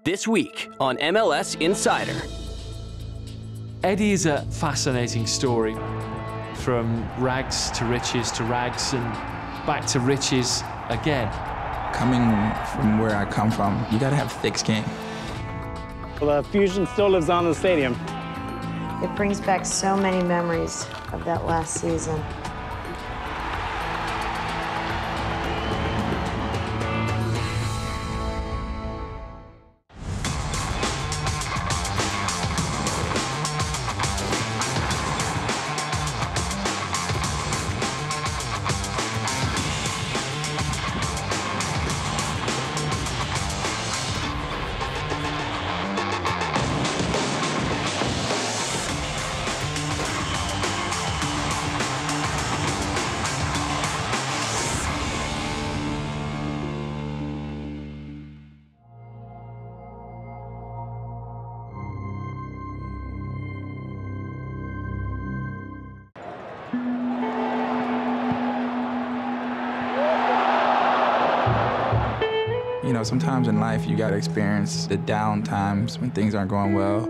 This week on MLS Insider. Eddie is a fascinating story. From rags to riches and back to riches again. Coming from where I come from, you gotta have thick skin. Well, the fusion still lives on in the stadium. It brings back so many memories of that last season. You know, sometimes in life you gotta experience the down times when things aren't going well,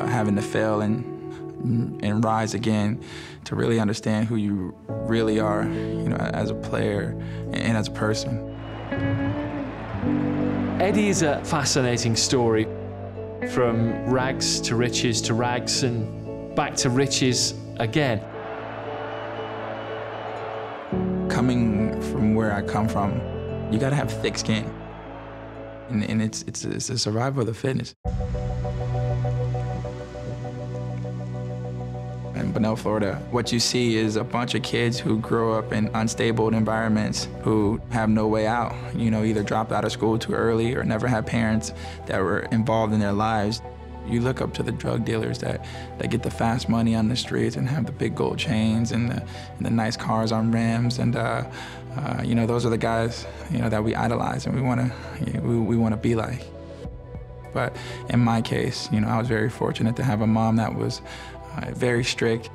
having to fail and rise again to really understand who you really are, you know, as a player and as a person. Eddie is a fascinating story. From rags and back to riches again. Coming from where I come from, you gotta have thick skin. And it's a survival of the fittest. In Bunnell, Florida, what you see is a bunch of kids who grow up in unstable environments, who have no way out. You know, either dropped out of school too early or never had parents that were involved in their lives. You look up to the drug dealers that get the fast money on the streets and have the big gold chains and the nice cars on rims, and you know, those are the guys, you know, that we idolize and we want to be like. But in my case, you know, I was very fortunate to have a mom that was very strict,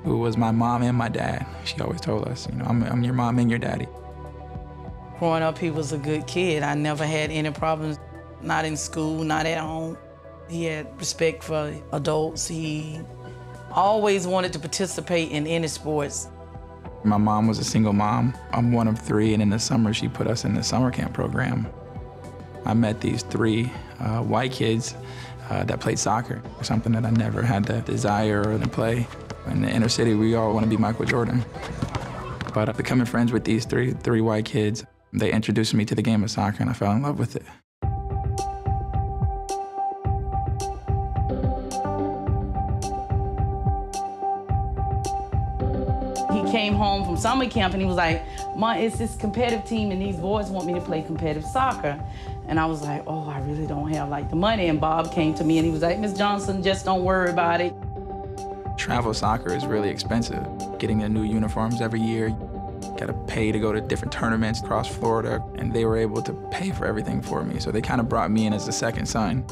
who was my mom and my dad. She always told us, you know, I'm your mom and your daddy. Growing up, he was a good kid. I never had any problems, not in school, not at home. He had respect for adults. He always wanted to participate in any sports. My mom was a single mom. I'm one of three, and in the summer, she put us in the summer camp program. I met these three white kids that played soccer, something that I never had the desire or to play. In the inner city, we all want to be Michael Jordan. But becoming friends with these three white kids, they introduced me to the game of soccer, and I fell in love with it. He came home from summer camp and he was like, "Ma, it's this competitive team and these boys want me to play competitive soccer." And I was like, "Oh, I really don't have like the money." And Bob came to me and he was like, "Miss Johnson, just don't worry about it." Travel soccer is really expensive. Getting the new uniforms every year, you gotta pay to go to different tournaments across Florida, and they were able to pay for everything for me. So they kind of brought me in as a second son.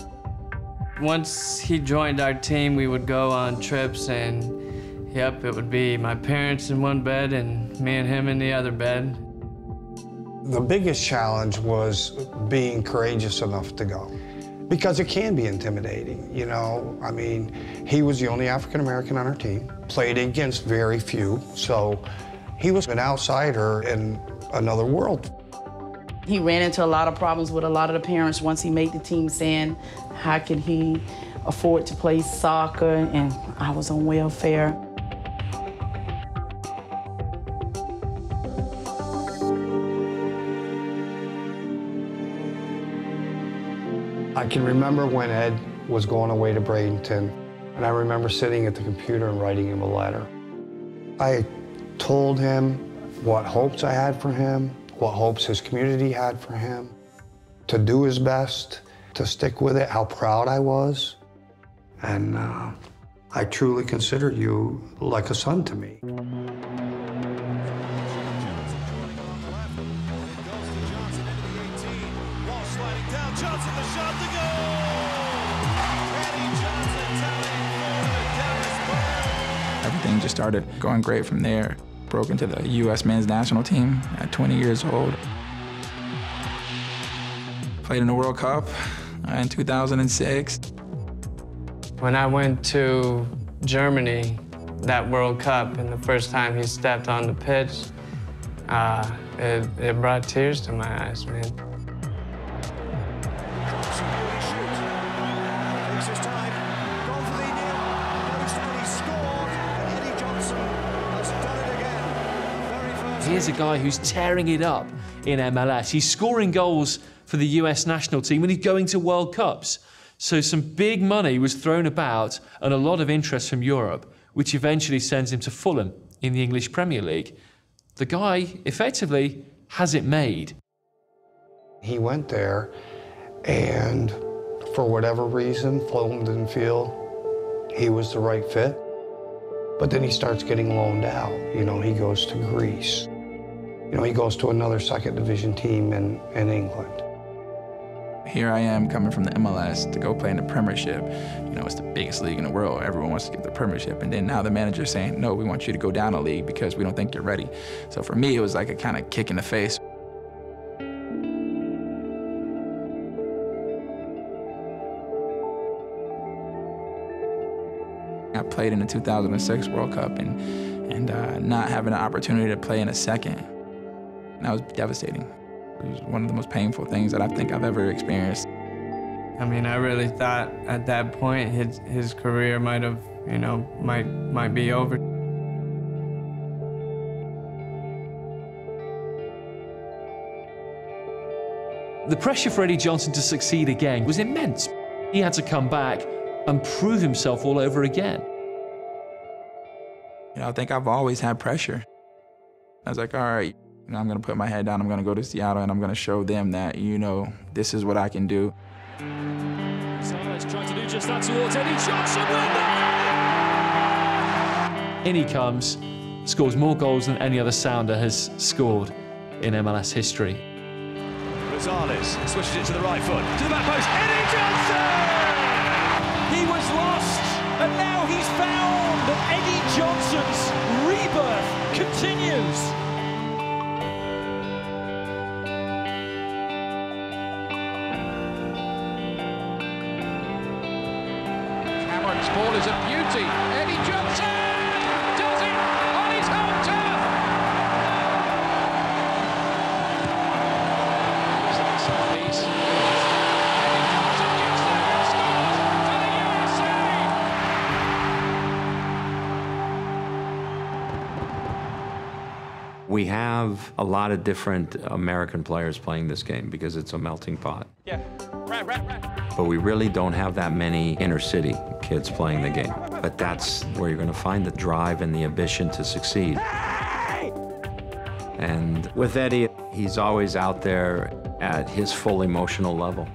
Once he joined our team, we would go on trips, and yep, it would be my parents in one bed and me and him in the other bed. The biggest challenge was being courageous enough to go, because it can be intimidating, you know. I mean, he was the only African-American on our team, played against very few, so he was an outsider in another world. He ran into a lot of problems with a lot of the parents once he made the team, saying, how could he afford to play soccer, and I was on welfare. I can remember when Ed was going away to Bradenton, and I remember sitting at the computer and writing him a letter. I told him what hopes I had for him, what hopes his community had for him, to do his best, to stick with it, how proud I was. And I truly considered you like a son to me. Johnson, the shot to go! Eddie Johnson tallying for Everything just started going great from there. Broke into the U.S. men's national team at 20 years old. Played in the World Cup in 2006. When I went to Germany, that World Cup, and the first time he stepped on the pitch, it brought tears to my eyes, man. Here's a guy who's tearing it up in MLS. He's scoring goals for the US national team when he's going to World Cups. So some big money was thrown about and a lot of interest from Europe, which eventually sends him to Fulham in the English Premier League. The guy, effectively, has it made. He went there, and for whatever reason, Fulham didn't feel he was the right fit. But then he starts getting loaned out. You know, he goes to Greece. You know, he goes to another second division team in England. Here I am coming from the MLS to go play in the Premiership. You know, it's the biggest league in the world. Everyone wants to get the Premiership. And then now the manager's saying, no, we want you to go down a league because we don't think you're ready. So for me, it was like a kind of kick in the face. I played in the 2006 World Cup and not having an opportunity to play in a second, that was devastating. It was one of the most painful things that I think I've ever experienced. I mean, I really thought at that point his career might have, you know, might be over. The pressure for Eddie Johnson to succeed again was immense. He had to come back and prove himself all over again. You know, I think I've always had pressure. I was like, all right, you know, I'm gonna put my head down, I'm gonna go to Seattle, and I'm gonna show them that, you know, this is what I can do. Let's try to do just that towards Eddie Johnson. In he comes, scores more goals than any other Sounder has scored in MLS history. Rosales switches it to the right foot, to the back post, Eddie Johnson! He was lost, and now he's found, and Eddie Johnson's rebirth continues. Cameron's ball is a beauty. Eddie Johnson does it on his home turf. Piece. Eddie Johnson gets there and scores for the USA. We have a lot of different American players playing this game because it's a melting pot. Yeah, right. But we really don't have that many inner city kids playing the game. But that's where you're going to find the drive and the ambition to succeed. And with Eddie, he's always out there at his full emotional level.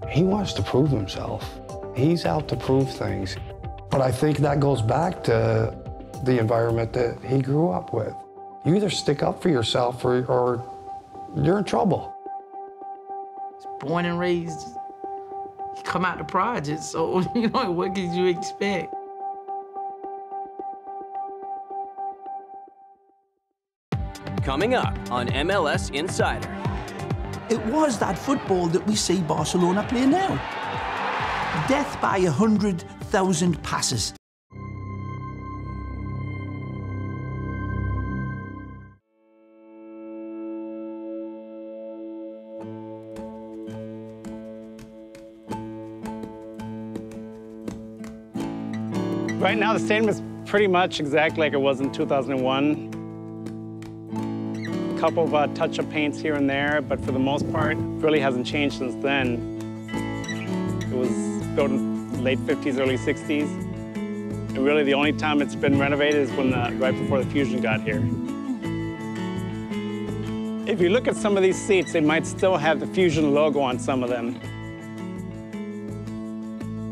He wants to prove himself. He's out to prove things. But I think that goes back to the environment that he grew up with. You either stick up for yourself or you're in trouble. Born and raised, he come out the project, so, you know, what could you expect? Coming up on MLS Insider. It was that football that we see Barcelona play now. Death by 100,000 passes. Right now, the stadium is pretty much exactly like it was in 2001. A couple of touch-up paints here and there, but for the most part, it really hasn't changed since then. It was built in the late 50s, early 60s. And really, the only time it's been renovated is when right before the Fusion got here. If you look at some of these seats, they might still have the Fusion logo on some of them.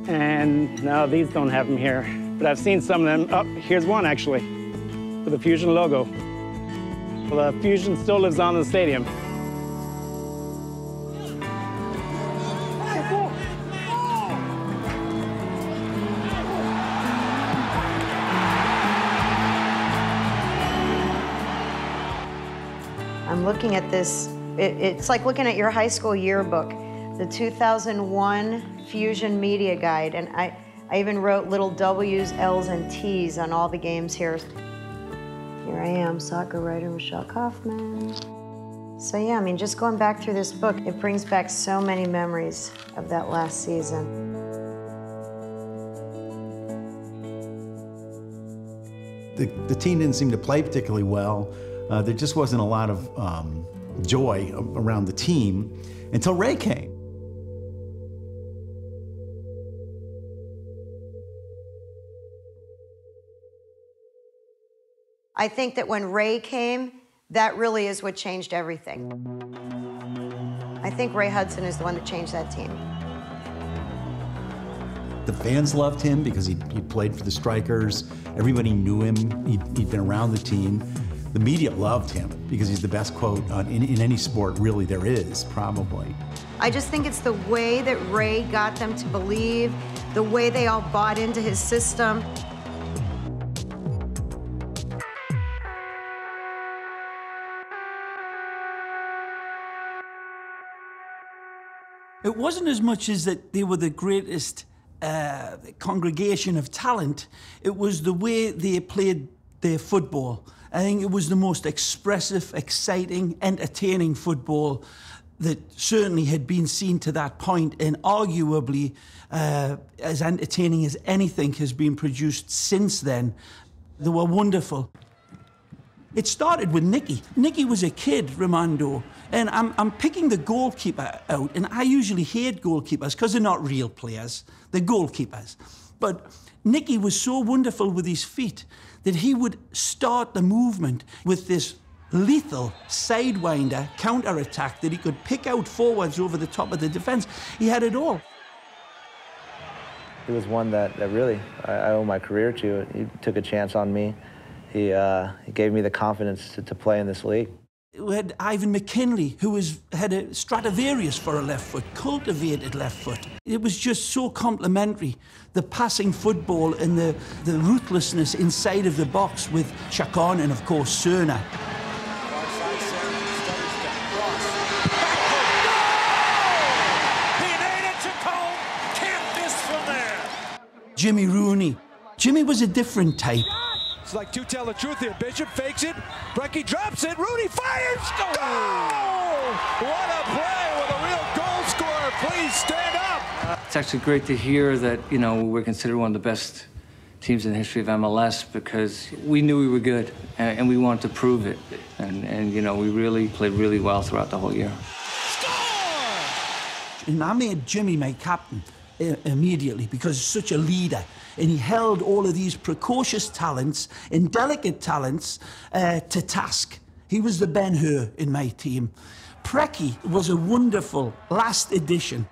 And no, these don't have them here. But I've seen some of them. Oh, here's one, actually, with the Fusion logo. Well, the Fusion still lives on in the stadium. I'm looking at this It's like looking at your high school yearbook, the 2001 Fusion Media Guide, and I even wrote little W's, L's, and T's on all the games here. Here I am, soccer writer Michelle Kaufman. So yeah, I mean, just going back through this book, it brings back so many memories of that last season. The team didn't seem to play particularly well. There just wasn't a lot of joy around the team until Ray came. I think that when Ray came, that really is what changed everything. I think Ray Hudson is the one that changed that team. The fans loved him because he played for the Strikers. Everybody knew him. He'd been around the team. The media loved him because he's the best quote in any sport really there is, probably. I just think it's the way that Ray got them to believe, the way they all bought into his system. It wasn't as much as that they were the greatest congregation of talent. It was the way they played their football. I think it was the most expressive, exciting, entertaining football that certainly had been seen to that point, and arguably as entertaining as anything has been produced since then. They were wonderful. It started with Nicky. Nicky was a kid, Ramondo, and I'm picking the goalkeeper out, and I usually hate goalkeepers because they're not real players, they're goalkeepers. But Nicky was so wonderful with his feet that he would start the movement with this lethal sidewinder counter-attack that he could pick out forwards over the top of the defence. He had it all. He was one that really I owe my career to. He took a chance on me. He gave me the confidence to play in this league. We had Ivan McKinley, who had a Stradivarius for a left foot, cultivated left foot. It was just so complementary. The passing football and the ruthlessness inside of the box with Chacon and, of course, Cerna. Jimmy Rooney. Jimmy was a different type. It's like two tell the truth here. Bishop fakes it. Brecky drops it. Rooney fires. Goal! What a play with a real goal scorer. Please stand up. It's actually great to hear that, you know, we're considered one of the best teams in the history of MLS because we knew we were good and we wanted to prove it. And you know, we really played really well throughout the whole year. And I made Jimmy my captain immediately because he's such a leader. And he held all of these precocious talents and delicate talents to task. He was the Ben-Hur in my team. Brecky was a wonderful last addition.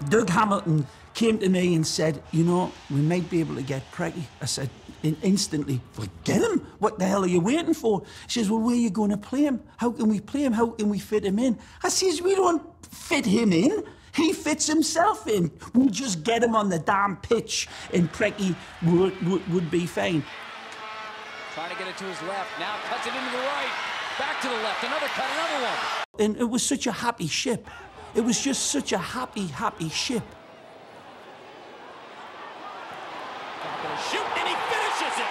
Doug Hamilton came to me and said, you know, we might be able to get Brecky. I said instantly, well, get him. What the hell are you waiting for? She says, well, where are you going to play him? How can we play him? How can we fit him in? I says, we don't fit him in. He fits himself in. We'll just get him on the damn pitch and Brecky would be fine. Trying to get it to his left. Now cuts it into the right. Back to the left. Another cut, another one. And it was such a happy ship. It was just such a happy, happy ship. Shoot, and he finishes it.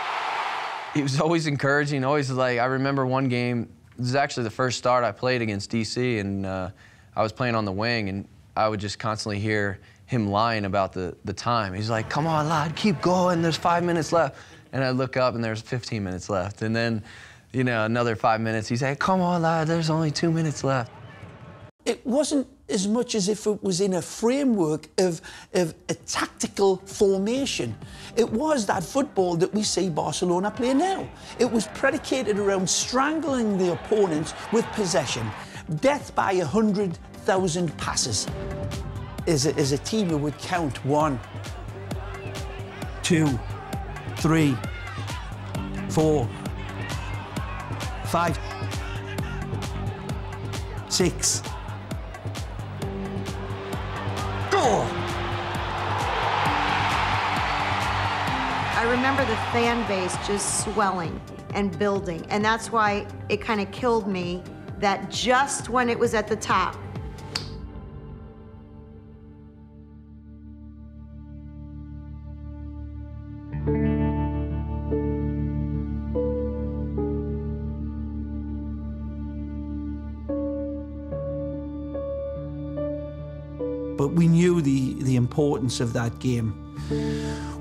He was always encouraging, always like, I remember one game, this is actually the first start I played against DC, and I was playing on the wing, and I would just constantly hear him lying about the time. He's like, come on, lad, keep going, there's 5 minutes left. And I'd look up and there's 15 minutes left. And then, you know, another 5 minutes, he'd say, come on, lad, there's only 2 minutes left. It wasn't as much as if it was in a framework of a tactical formation. It was that football that we see Barcelona play now. It was predicated around strangling the opponents with possession. Death by 100,000 passes. As a team, we would count 1, 2, 3, 4, 5, 6. Go! I remember the fan base just swelling and building, and that's why it kind of killed me that just when it was at the top, but we knew the importance of that game.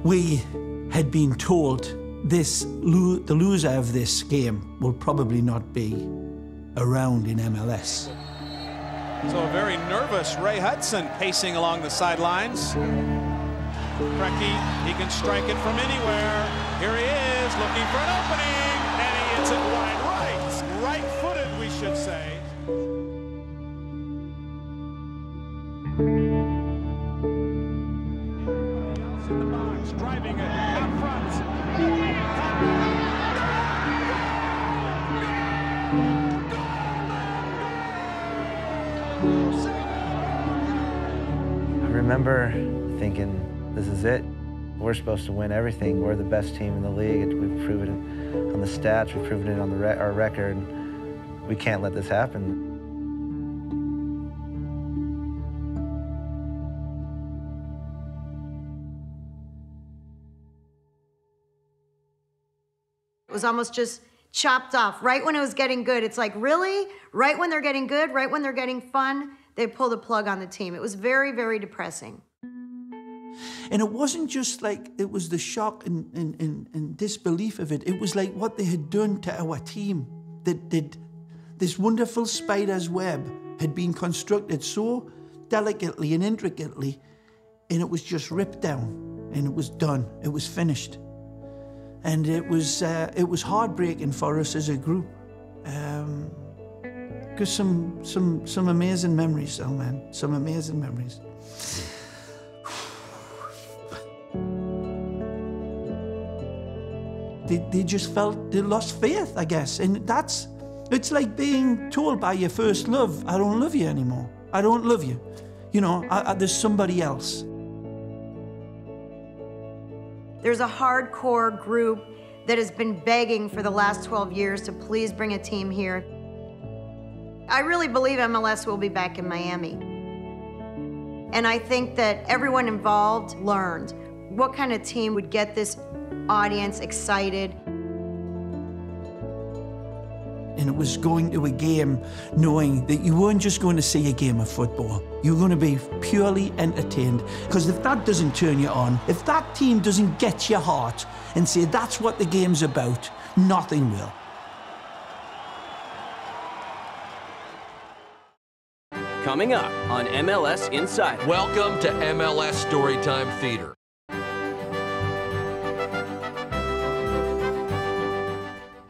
We had been told the loser of this game will probably not be around in MLS. So a very nervous Ray Hudson pacing along the sidelines. Brecky, he can strike it from anywhere. Here he is, looking for an opening, and he hits it wide right. Right-footed, we should say. In the box, driving it out front. I remember thinking, this is it. We're supposed to win everything. We're the best team in the league. We've proven it on the stats. We've proven it on our record. We can't let this happen. it was almost just chopped off. Right when it was getting good, it's like, really? Right when they're getting good, right when they're getting fun, they pull the plug on the team. It was very, very depressing. And it wasn't just like it was the shock and disbelief of it. It was like what they had done to our team. This wonderful spider's web had been constructed so delicately and intricately, and it was just ripped down, and it was done. It was finished. And it was heartbreaking for us as a group. Because some amazing memories, oh man, some amazing memories. They just felt they lost faith, I guess. And it's like being told by your first love, I don't love you anymore. I don't love you. You know, there's somebody else. There's a hardcore group that has been begging for the last 12 years to please bring a team here. I really believe MLS will be back in Miami. And I think that everyone involved learned what kind of team would get this audience excited. And it was going to a game knowing that you weren't just going to see a game of football. You were going to be purely entertained. Because if that doesn't turn you on, if that team doesn't get your heart and say that's what the game's about, nothing will. Coming up on MLS Insider. Welcome to MLS Storytime Theater.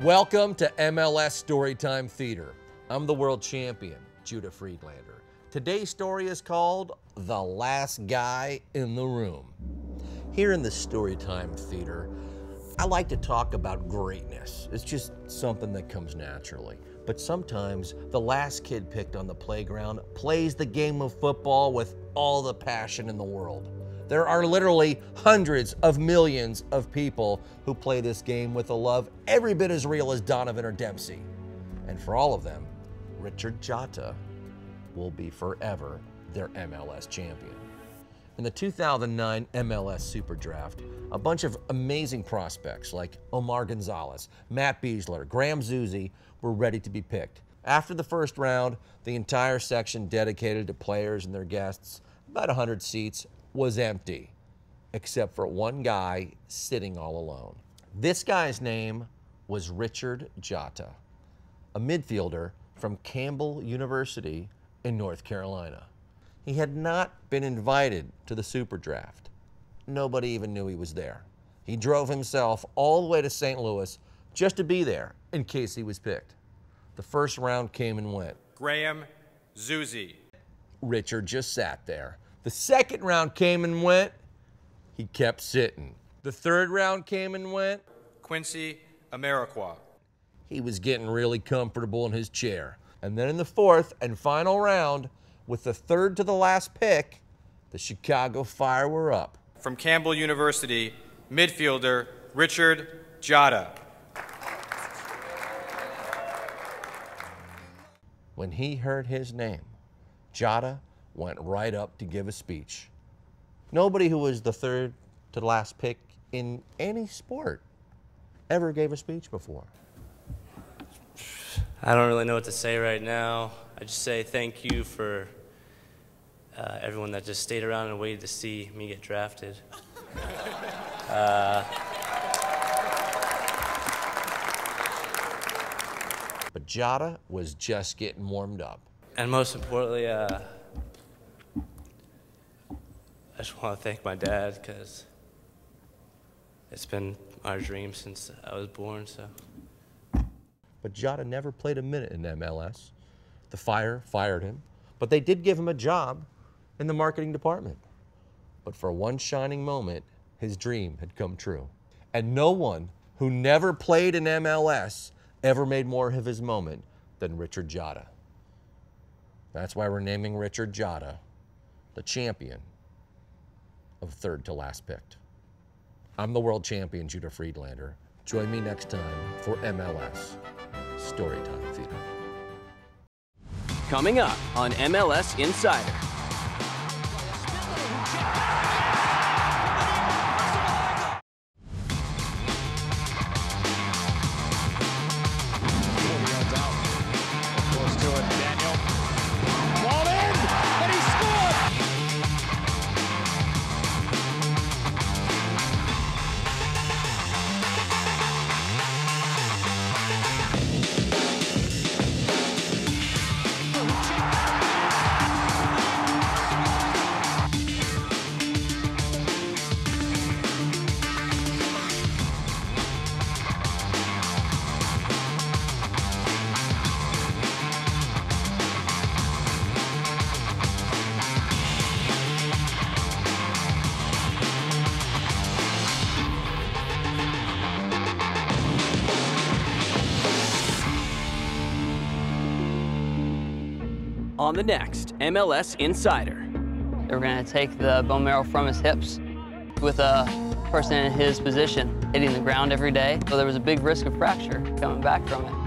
Welcome to MLS Storytime Theater. I'm the world champion, Judah Friedlander. Today's story is called The Last Guy in the Room. Here in the Storytime Theater, I like to talk about greatness. It's just something that comes naturally. But sometimes the last kid picked on the playground plays the game of football with all the passion in the world. There are literally hundreds of millions of people who play this game with a love every bit as real as Donovan or Dempsey. And for all of them, Richard Jota will be forever their MLS champion. In the 2009 MLS Super Draft, a bunch of amazing prospects like Omar Gonzalez, Matt Beasler, Graham Zusi were ready to be picked. After the first round, the entire section dedicated to players and their guests, about 100 seats, was empty, except for one guy sitting all alone. This guy's name was Richard Jota, a midfielder from Campbell University in North Carolina. He had not been invited to the Super Draft. Nobody even knew he was there. He drove himself all the way to St. Louis just to be there in case he was picked. The first round came and went. Graham Zusi. Richard just sat there. The second round came and went. He kept sitting. The third round came and went. Quincy Amarikwa. He was getting really comfortable in his chair. And then in the fourth and final round, with the third to the last pick, the Chicago Fire were up. From Campbell University, midfielder Richard Jota. When he heard his name, Jota went right up to give a speech. Nobody who was the third to the last pick in any sport ever gave a speech before. I don't really know what to say right now. I just say thank you for everyone that just stayed around and waited to see me get drafted. But Jota was just getting warmed up. And most importantly, I just want to thank my dad, because it's been our dream since I was born. So. But Jota never played a minute in MLS. The Fire fired him, but they did give him a job in the marketing department. But for one shining moment, his dream had come true. And no one who never played in MLS ever made more of his moment than Richard Jota. That's why we're naming Richard Jota the champion of third to last picked. I'm the world champion, Judah Friedlander. Join me next time for MLS Storytime Theater. Coming up on MLS Insider. On the next MLS Insider. They were going to take the bone marrow from his hips with a person in his position hitting the ground every day. So there was a big risk of fracture coming back from it.